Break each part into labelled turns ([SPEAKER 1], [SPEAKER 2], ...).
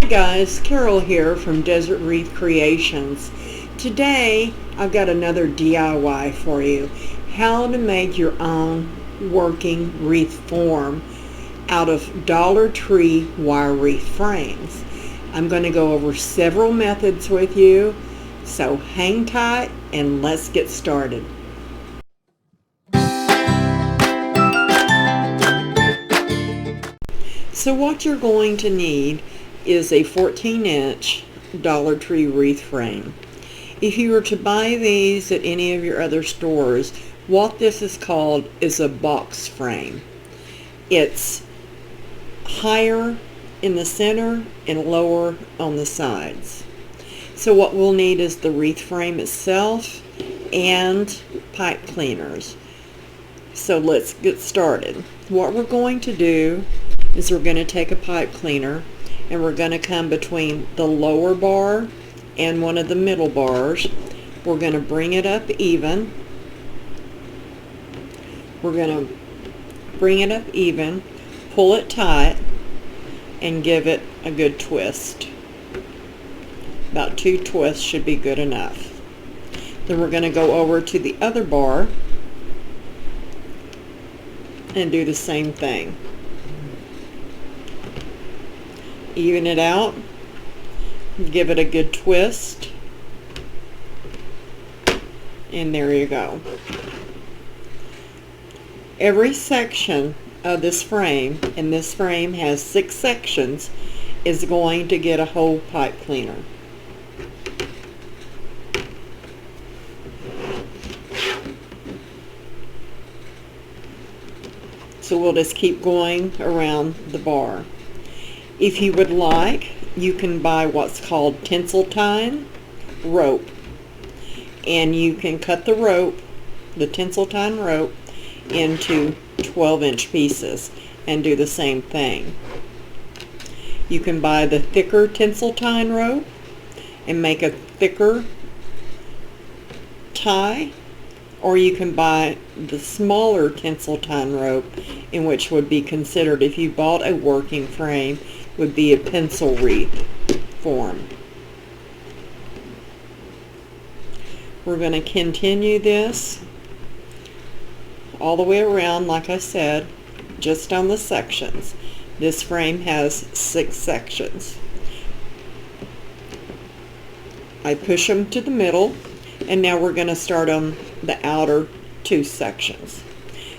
[SPEAKER 1] Guys, Carol here from Desert Wreath Creations. Today I've got another DIY for you. How to make your own working wreath form out of Dollar Tree wire wreath frames. I'm going to go over several methods with you, so hang tight and let's get started. So what you're going to need is a 14-inch Dollar Tree wreath frame. If you were to buy these at any of your other stores, what this is called is a box frame. It's higher in the center and lower on the sides. So what we'll need is the wreath frame itself and pipe cleaners. So let's get started. What we're going to do is we're going to take a pipe cleaner and we're going to come between the lower bar and one of the middle bars. We're going to bring it up even. We're going to bring it up even, pull it tight, and give it a good twist. About 2 twists should be good enough. Then we're going to go over to the other bar and do the same thing. Even it out, give it a good twist, and there you go. Every section of this frame, and this frame has 6 sections, is going to get a whole pipe cleaner. So we'll just keep going around the bar. If you would like, you can buy what's called tinseltine rope, and you can cut the rope, the tinseltine rope, into 12-inch pieces and do the same thing. You can buy the thicker tinseltine rope and make a thicker tie, or you can buy the smaller tinseltine rope, in which would be considered, if you bought a working frame, would be a pencil wreath form. We're going to continue this all the way around, like I said, just on the sections. This frame has 6 sections. I push them to the middle, and now we're going to start on the outer 2 sections.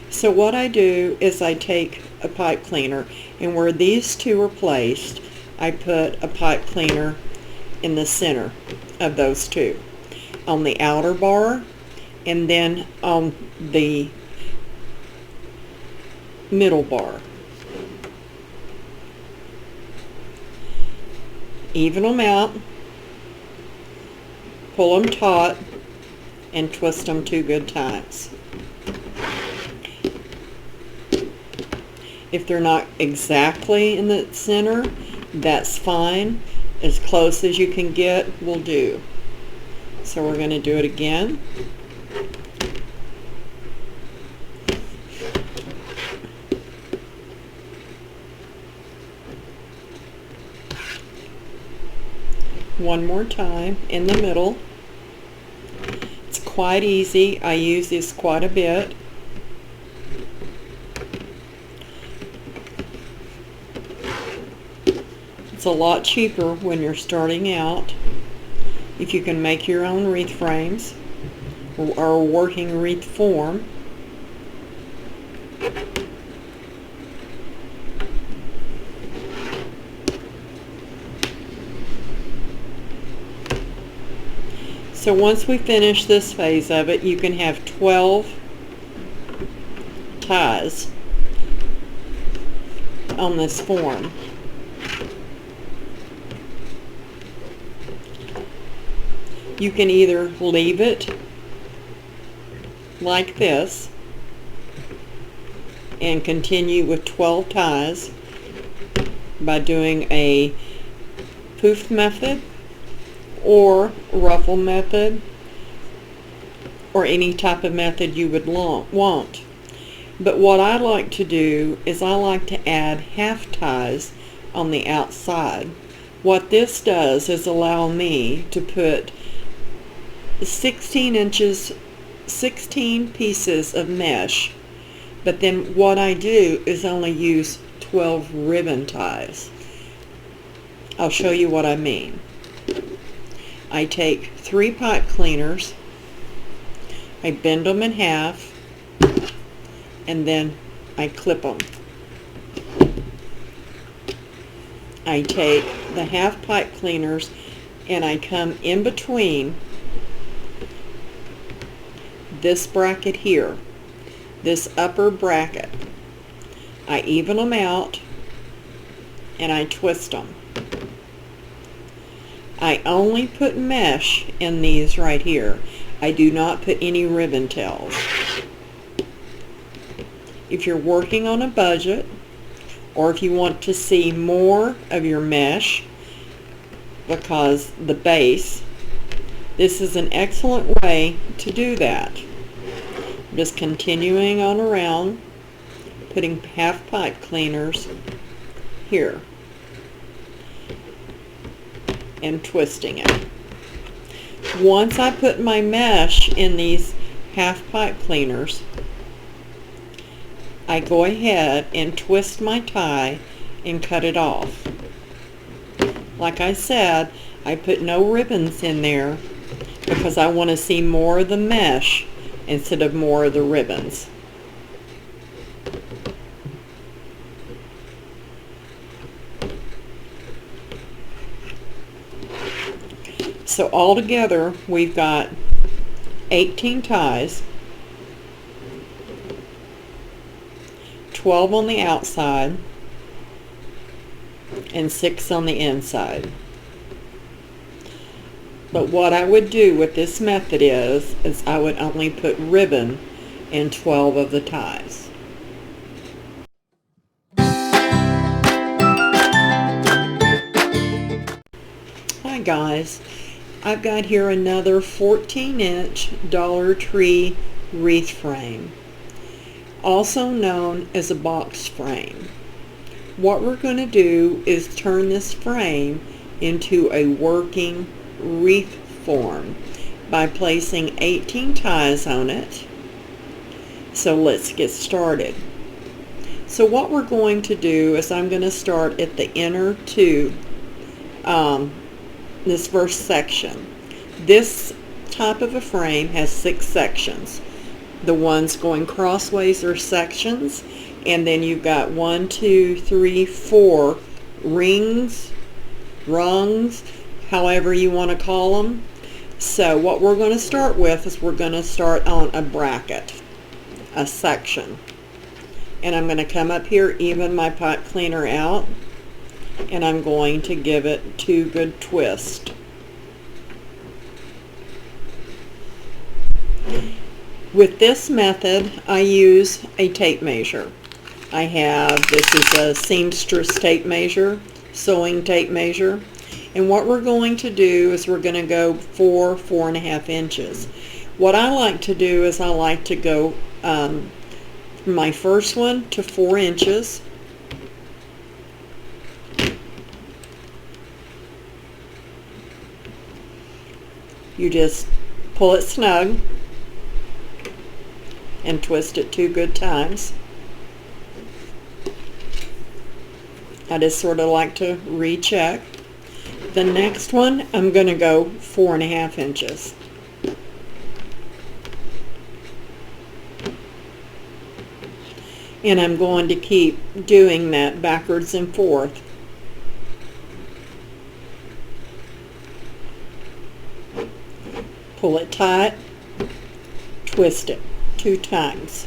[SPEAKER 1] So what I do is I take a pipe cleaner, and where these 2 are placed, I put a pipe cleaner in the center of those 2, on the outer bar and then on the middle bar. Even them out, pull them taut, and twist them 2 good times. If they're not exactly in the center, that's fine. As close as you can get will do. So we're going to do it again. One more time in the middle. It's quite easy. I use this quite a bit. It's a lot cheaper when you're starting out if you can make your own wreath frames or a working wreath form. So once we finish this phase of it, you can have 12 ties on this form. You can either leave it like this and continue with 12 ties by doing a poof method or ruffle method, or any type of method you would want. But what I like to do is I like to add half ties on the outside, What this does is allow me to put 16 inches, 16 pieces of mesh, but then what I do is only use 12 ribbon ties. I'll show you what I mean. I take 3 pipe cleaners, I bend them in half, and then I clip them. I take the half pipe cleaners and I come in between this bracket here, this upper bracket. I even them out and I twist them. I only put mesh in these right here. I do not put any ribbon tails. If you're working on a budget, or if you want to see more of your mesh because the base, this is an excellent way to do that. Just continuing on around, putting half pipe cleaners here and twisting it. Once I put my mesh in these half pipe cleaners, I go ahead and twist my tie and cut it off. Like I said, I put no ribbons in there because I want to see more of the mesh instead of more of the ribbons. So altogether we've got 18 ties, 12 on the outside and 6 on the inside. But what I would do with this method is I would only put ribbon in 12 of the ties. Hi guys, I've got here another 14-inch Dollar Tree wreath frame, also known as a box frame. What we're going to do is turn this frame into a working wreath form by placing 18 ties on it. So let's get started. So what we're going to do is I'm going to start at the inner two, this first section. This type of a frame has 6 sections. The ones going crossways are sections, and then you've got 1, 2, 3, 4 rings, rungs, however you want to call them. So what we're going to start with is we're going to start on a bracket, a section. And I'm going to come up here, even my pipe cleaner out, and I'm going to give it 2 good twists. With this method, I use a tape measure. This is a seamstress tape measure, sewing tape measure. And what we're going to do is we're going to go 4.5 inches. What I like to do is I like to go from my first one to 4 inches. You just pull it snug and twist it 2 good times. I just sort of like to recheck. The next one, I'm going to go 4.5 inches. And I'm going to keep doing that backwards and forth. Pull it tight, twist it 2 times.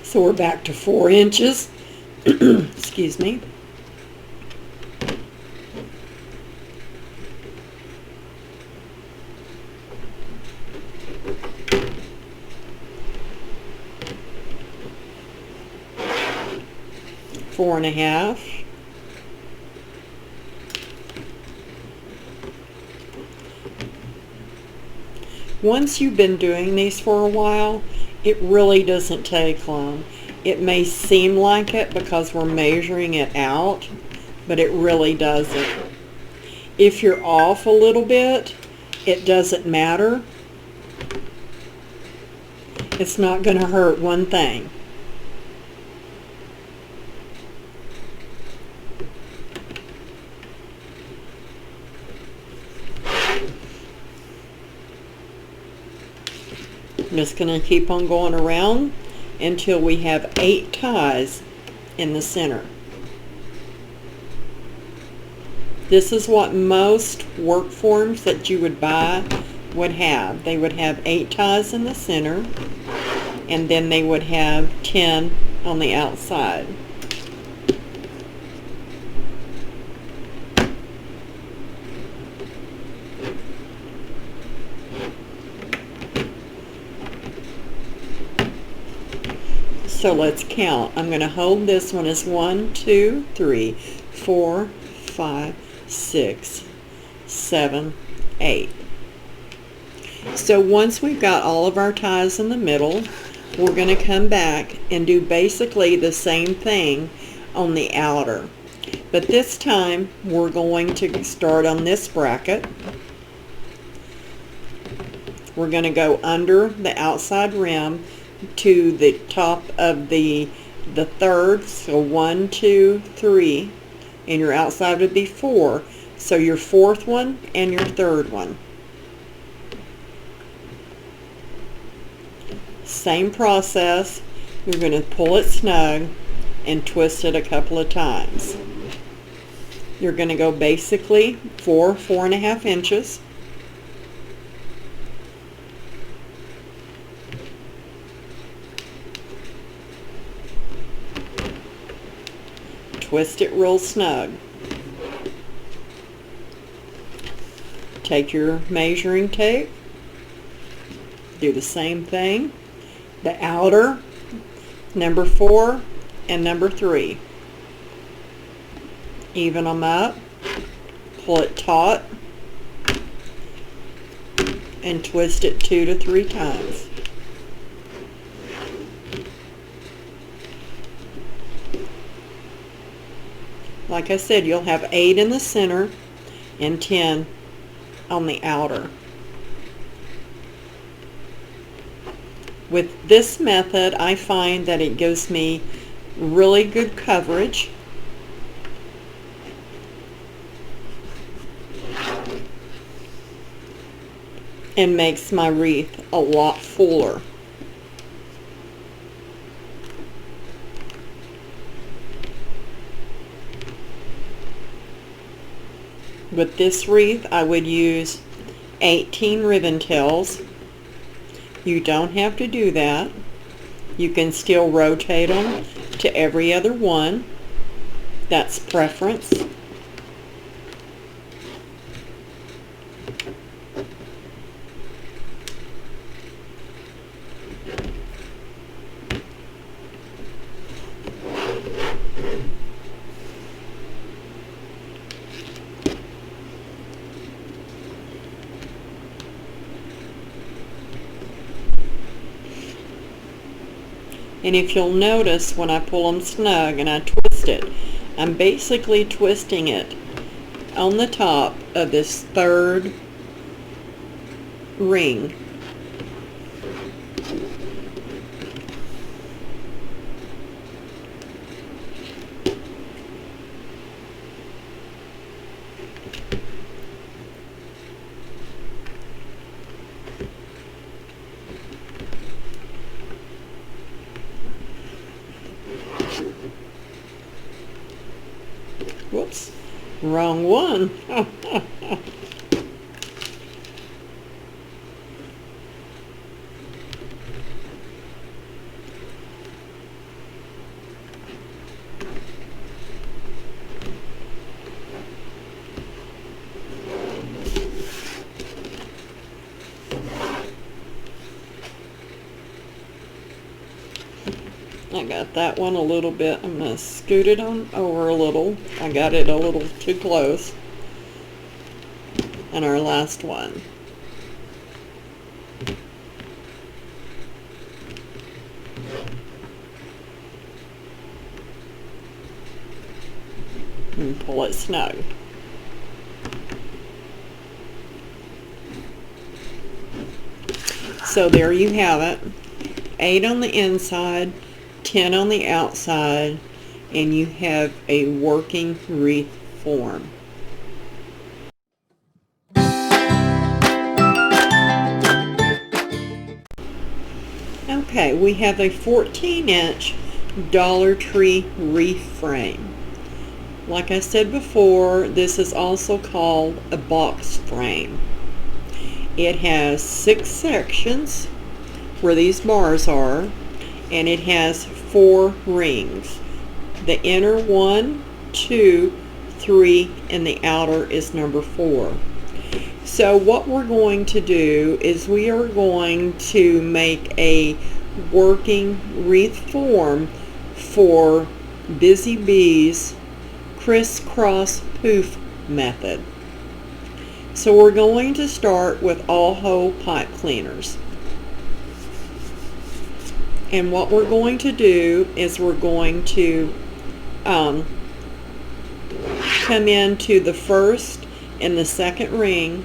[SPEAKER 1] So we're back to 4 inches. Excuse me. Four and a half. Once you've been doing these for a while, it really doesn't take long. It may seem like it because we're measuring it out, but it really doesn't. If you're off a little bit, it doesn't matter. It's not going to hurt one thing. I'm just going to keep on going around until we have 8 ties in the center. This is what most work forms that you would buy would have. They would have 8 ties in the center, and then they would have 10 on the outside. So let's count. I'm going to hold this one as 1, 2, 3, 4, 5, 6, 7, 8. So once we've got all of our ties in the middle, we're going to come back and do basically the same thing on the outer. But this time we're going to start on this bracket. We're going to go under the outside rim to the top of the third. So 1, 2, 3, and your outside would be 4. So your fourth one and your third one. Same process. You're going to pull it snug and twist it a couple of times. You're going to go basically 4.5 inches. Twist it real snug. Take your measuring tape. Do the same thing. The outer, number 4 and number 3. Even them up. Pull it taut. And twist it 2 to 3 times. Like I said, you'll have 8 in the center and 10 on the outer. With this method, I find that it gives me really good coverage. And makes my wreath a lot fuller. With this wreath, I would use 18 ribbon tails. You don't have to do that. You can still rotate them to every other one. That's preference. And if you'll notice, when I pull them snug and I twist it, I'm basically twisting it on the top of this third ring. Whoops, wrong one. I got that one a little bit. I'm going to scoot it on over a little. I got it a little too close. And our last one. and pull it snug. So there you have it. 8 on the inside, 10 on the outside, and you have a working wreath form. Okay, we have a 14-inch Dollar Tree wreath frame. Like I said before, this is also called a box frame. It has 6 sections where these bars are, and it has 4 rings. The inner 1, 2, 3, and the outer is number 4. So what we're going to do is we are going to make a working wreath form for Busy Bee's crisscross poof method. So we're going to start with all hole pipe cleaners. And what we're going to do is we're going to come into the first and the second ring,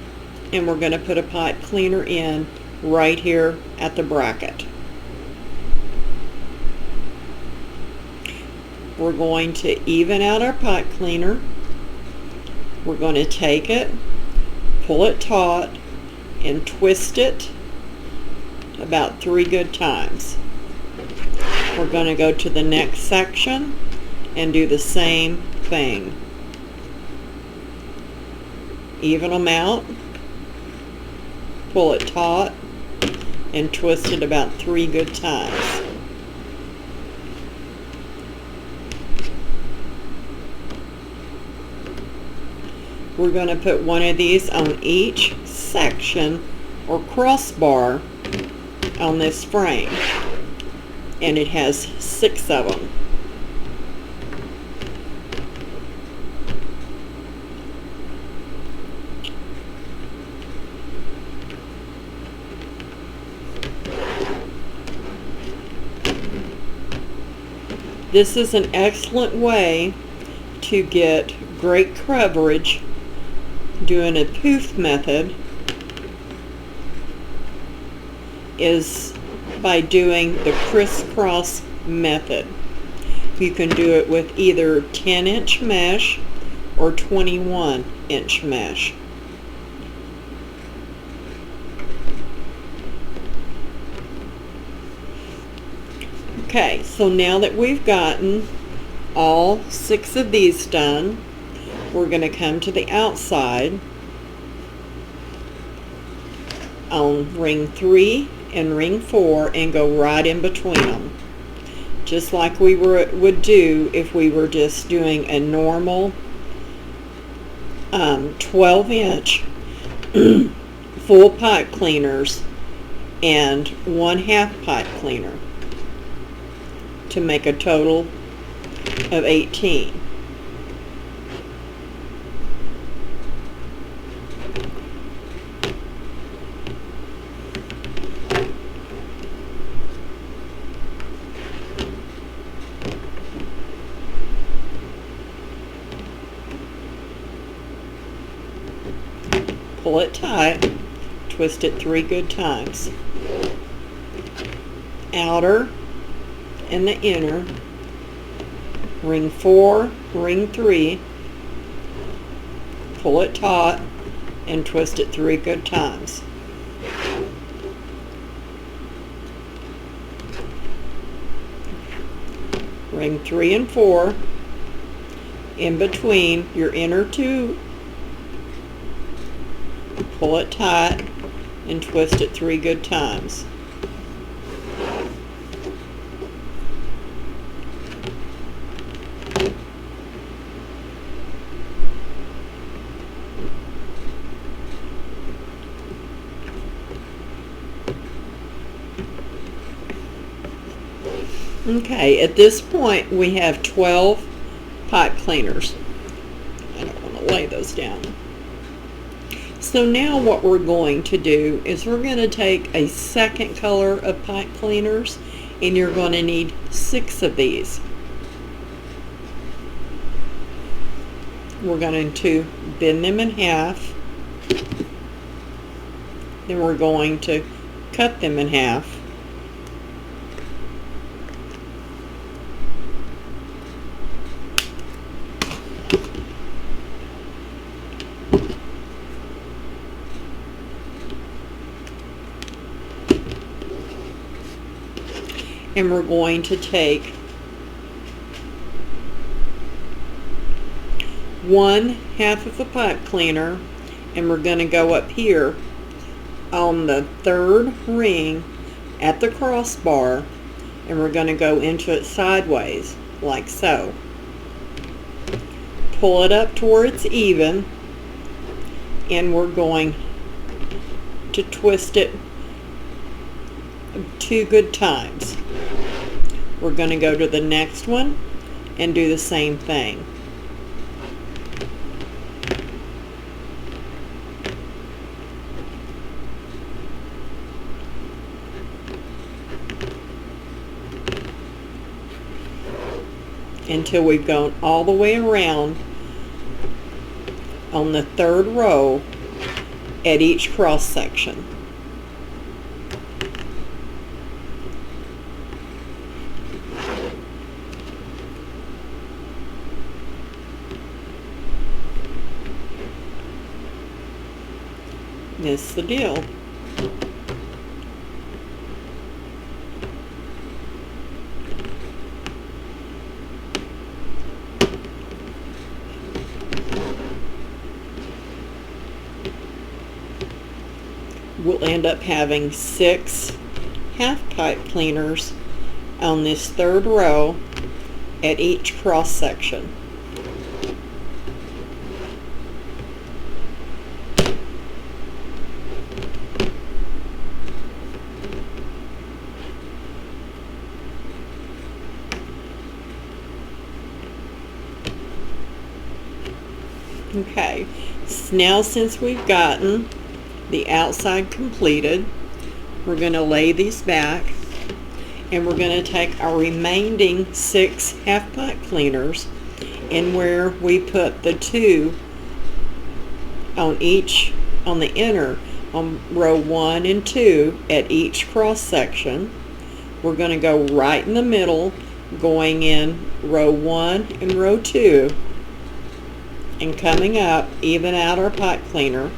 [SPEAKER 1] and we're going to put a pipe cleaner in right here at the bracket. We're going to even out our pipe cleaner. We're going to take it, pull it taut, and twist it about 3 good times. We're going to go to the next section and do the same thing. Even them out, pull it taut, and twist it about 3 good times. We're going to put one of these on each section or crossbar on this frame, and it has 6 of them. This is an excellent way to get great coverage doing a poof method, is by doing the crisscross method. You can do it with either 10-inch mesh or 21-inch mesh. Okay, so now that we've gotten all 6 of these done, we're going to come to the outside on ring 3 and ring 4 and go right in between them, just like we would do if we were just doing a normal 12-inch full pipe cleaners and 1/2 pipe cleaner to make a total of 18. Pull it tight, twist it 3 good times. Outer and the inner, ring 4, ring 3, pull it taut and twist it 3 good times. Ring 3 and 4, in between your inner 2, pull it tight and twist it 3 good times. Okay, at this point we have 12 pipe cleaners. I don't want to lay those down. So now what we're going to do is we're going to take a second color of pipe cleaners, and you're going to need 6 of these. we're going to bend them in half. Then we're going to cut them in half. And we're going to take 1/2 of the pipe cleaner, and we're going to go up here on the 3rd ring at the crossbar, and we're going to go into it sideways like so. Pull it up to where it's even, and we're going to twist it 2 good times. We're going to go to the next one and do the same thing. Until we've gone all the way around on the 3rd row at each cross section. That's the deal. We'll end up having 6 half pipe cleaners on this 3rd row at each cross section. Okay, now since we've gotten the outside completed, we're going to lay these back, and we're going to take our remaining 6 half pipe cleaners, and where we put the 2 on the inner, on row 1 and 2 at each cross section, we're going to go right in the middle, going in row 1 and row 2, and coming up, even out our pipe cleaner,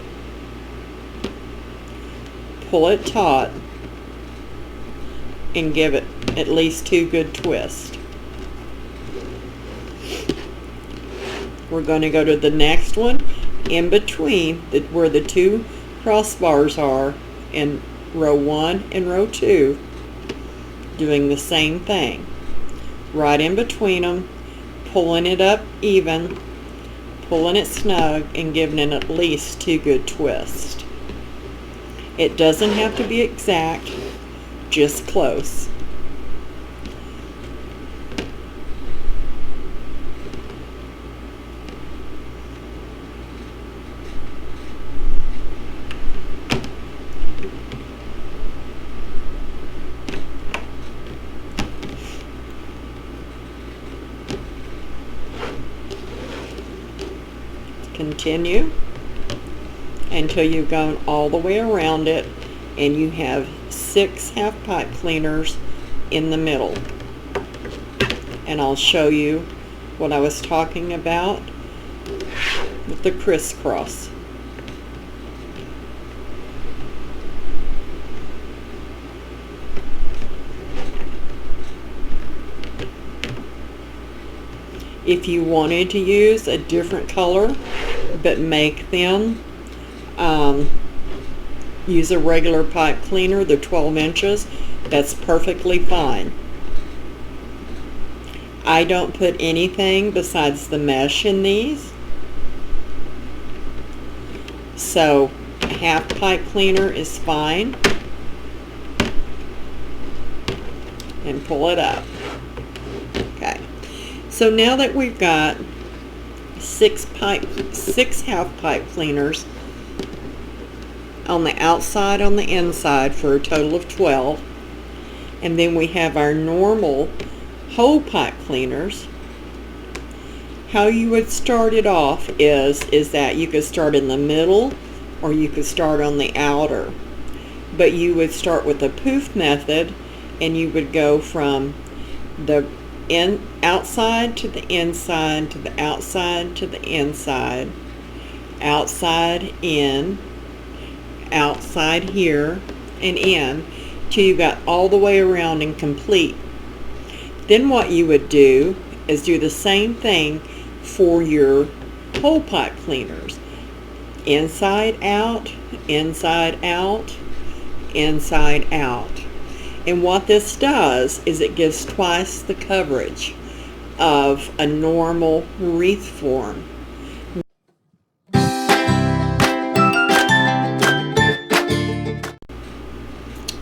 [SPEAKER 1] pull it taut, and give it at least 2 good twists. We're going to go to the next one in between where the 2 crossbars are in row 1 and row 2, doing the same thing. Right in between them, pulling it up even, pulling it snug, and giving it at least 2 good twists. It doesn't have to be exact, just close. Continue until you've gone all the way around it and you have 6 half pipe cleaners in the middle. And I'll show you what I was talking about with the crisscross. If you wanted to use a different color but make them use a regular pipe cleaner, the 12 inches, that's perfectly fine. I don't put anything besides the mesh in these, so a half pipe cleaner is fine. And pull it up. Okay, so now that we've got 6 half pipe cleaners on the outside, on the inside, for a total of 12, and then we have our normal whole pipe cleaners. How you would start it off is that you could start in the middle or you could start on the outer. But you would start with the poof method, and you would go from the outside to the inside to the outside to the inside, outside in, outside here, and in, till you got all the way around and complete. Then what you would do is do the same thing for your hole pipe cleaners. Inside out, inside out, inside out. And what this does is it gives twice the coverage of a normal wreath form.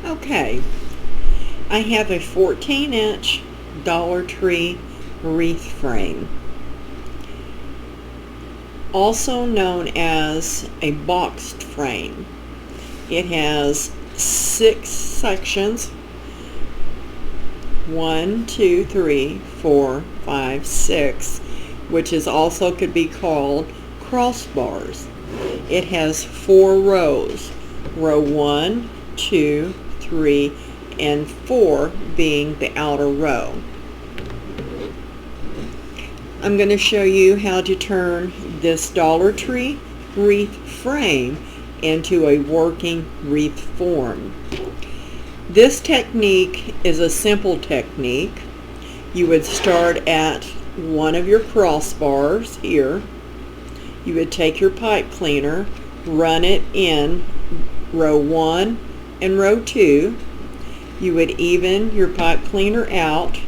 [SPEAKER 1] Okay, I have a 14-inch Dollar Tree wreath frame, also known as a boxed frame. It has 6 sections, 1, 2, 3, 4, 5, 6, which is also could be called crossbars. It has 4 rows, row 1, 2, 3, and 4 being the outer row. I'm going to show you how to turn this Dollar Tree wreath frame into a working wreath form. This technique is a simple technique. You would start at one of your crossbars here. You would take your pipe cleaner, run it in row 1 and row 2. You would even your pipe cleaner out.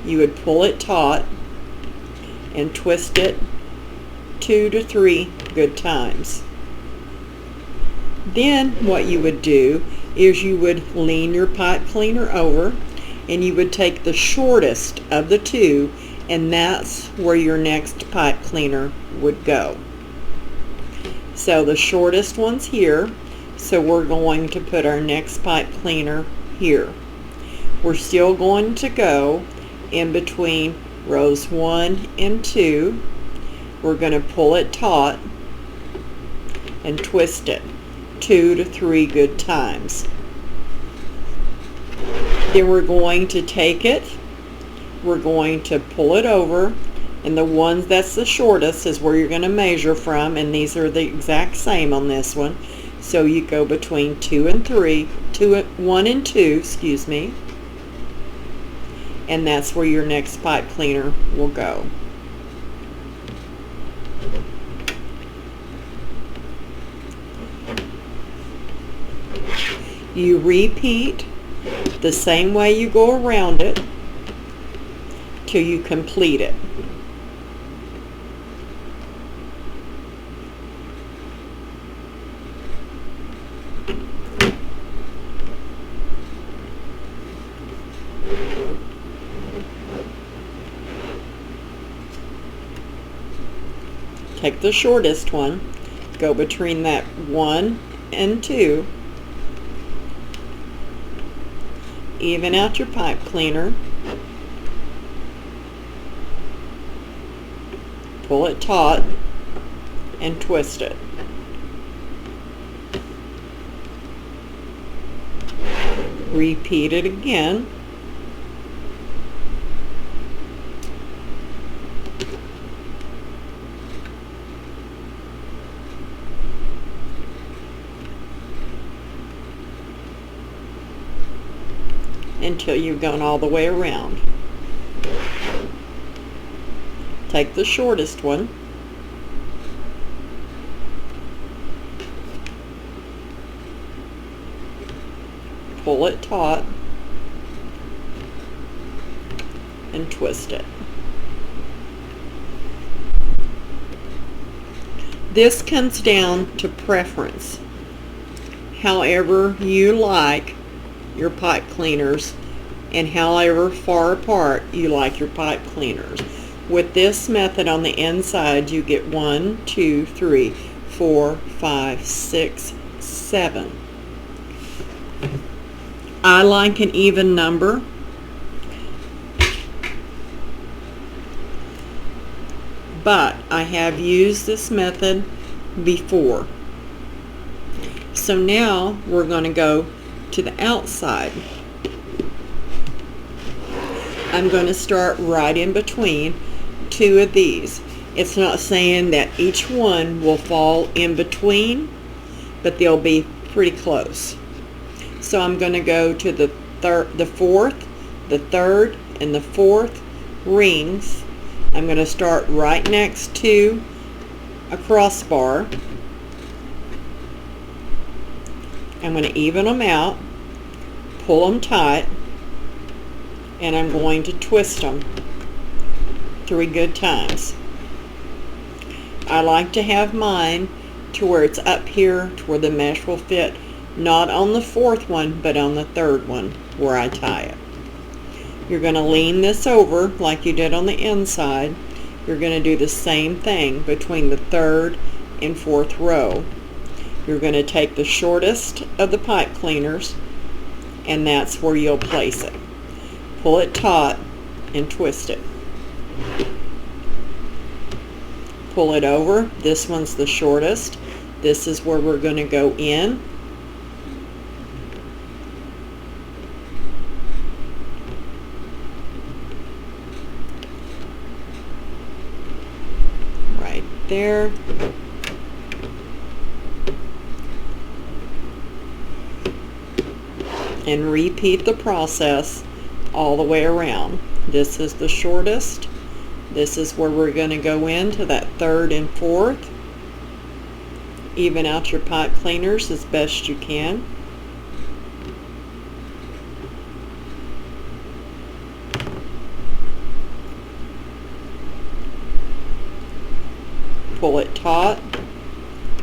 [SPEAKER 1] You would pull it taut and twist it 2 to 3 good times. Then what you would do is you would lean your pipe cleaner over, and you would take the shortest of the 2, and that's where your next pipe cleaner would go. So the shortest one's here, so we're going to put our next pipe cleaner here. We're still going to go in between rows 1 and 2. We're going to pull it taut and twist it 2 to 3 good times. Then we're going to take it, we're going to pull it over, and the ones that's the shortest is where you're going to measure from, and these are the exact same on this one. So you go between 2 and 3, 1 and 2, excuse me, and that's where your next pipe cleaner will go. You repeat the same way you go around it till you complete it. Take the shortest one, go between that 1 and 2, even out your pipe cleaner, pull it taut, and twist it. Repeat it again. Until you've gone all the way around. Take the shortest one, pull it taut, and twist it. This comes down to preference. However you like your pipe cleaners, and however far apart you like your pipe cleaners. With this method on the inside, you get 1, 2, 3, 4, 5, 6, 7. I like an even number. but I have used this method before. So now we're going to go to the outside. I'm going to start right in between two of these. It's not saying that each one will fall in between, but they'll be pretty close. So I'm going to go to the fourth, the third, and the fourth rings. I'm going to start right next to a crossbar. I'm going to even them out, pull them tight, and I'm going to twist them 3 good times. I like to have mine to where it's up here to where the mesh will fit, not on the fourth one, but on the third one where I tie it. You're going to lean this over like you did on the inside. You're going to do the same thing between the third and fourth row. You're going to take the shortest of the pipe cleaners, and that's where you'll place it. Pull it taut and twist it. Pull it over. This one's the shortest. This is where we're going to go in. Right there. And repeat the process all the way around. This is the shortest. This is where we're going to go into that third and fourth. Even out your pipe cleaners as best you can. Pull it taut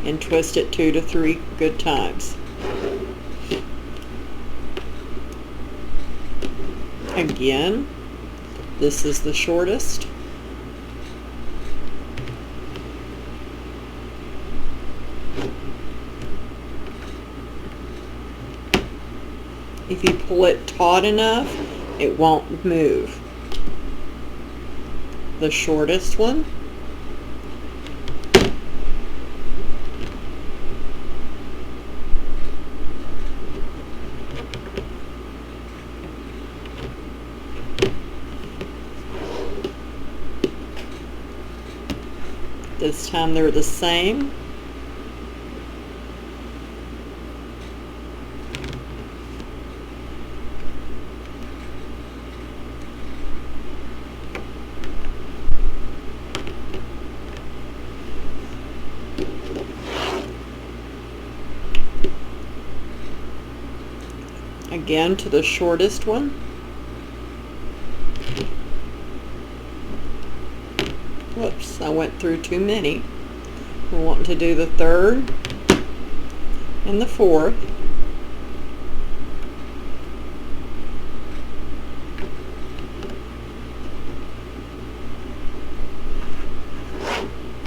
[SPEAKER 1] and twist it 2 to 3 good times. Again, this is the shortest. If you pull it taut enough, it won't move. The shortest one. This time they're the same. Again to the shortest one. Whoops, I went through too many. We're wanting to do the third and the fourth.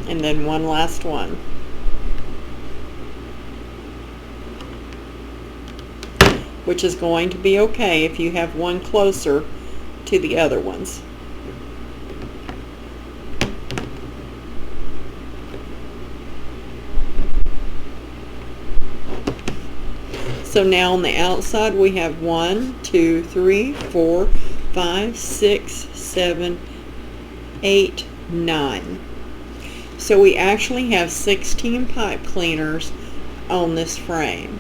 [SPEAKER 1] And then one last one. Which is going to be okay if you have one closer to the other ones. So now on the outside we have 1, 2, 3, 4, 5, 6, 7, 8, 9. So we actually have 16 pipe cleaners on this frame.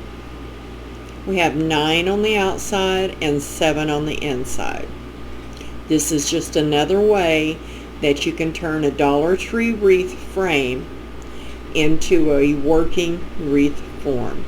[SPEAKER 1] We have 9 on the outside and 7 on the inside. This is just another way that you can turn a Dollar Tree wreath frame into a working wreath form.